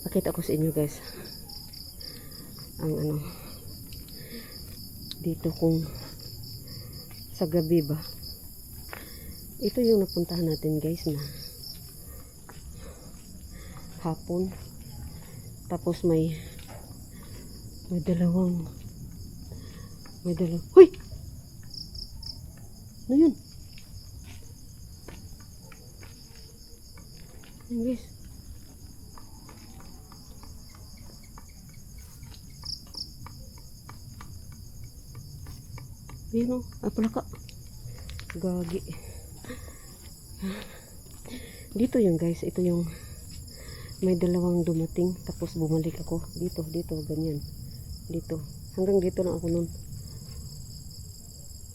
Pakita ko sa inyo guys ang ano dito kung sa gabi ba. Ito yung napuntahan natin guys na hapon. Tapos may dalawang huy! Ano yun? Ayan guys. Ayan o. Ay pala ka. Gagi. Dito yun guys. Ito yung may dalawang dumating. Tapos bumalik ako. Dito. Ganyan. Dito. Hanggang dito lang ako nun.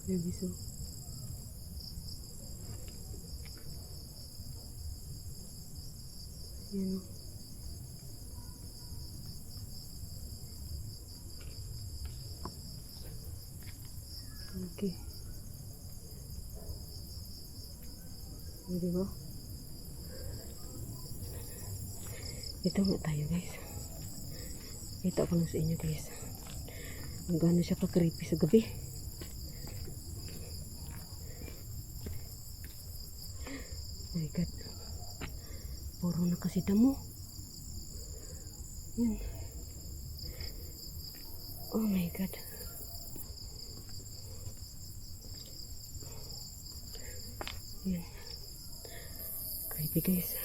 Ayan guys o. Ayan o. Okay. Diba? Ito nga tayo guys. Kita ko lang sa inyo guys. Ang gano'n siya ka-creepy sa gabi. Oh my god. Puro na kasi damo. Yan. Oh my god. Yan. Creepy guys.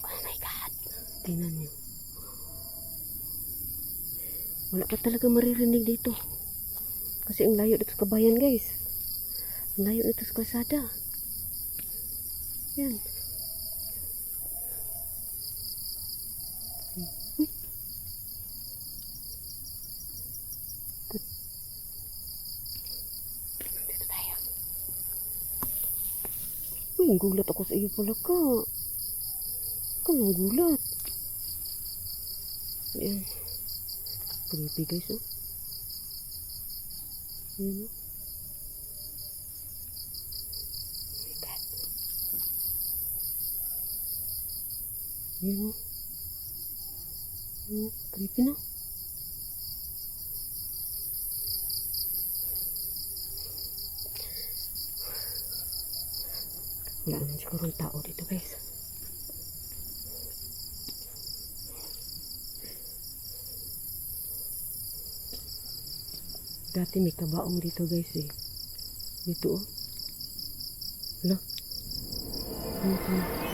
Oh my god. Tingnan nyo. Wala ka talaga maririnig dito. Kasi ang layo dito sa kabayan guys. Ang layo dito sa kalsada. Yan. Uy. Dito tayo. Uy, gulat ako sa iyo pala ka. Kanang gulat. Yan. Creepy guys oh. Yan oh. Oh my god. Yan oh. Creepy na. Wala naman siguro ang tao dito guys. Dati may kabaong dito guys eh. Dito oh. Wala. Ano ito?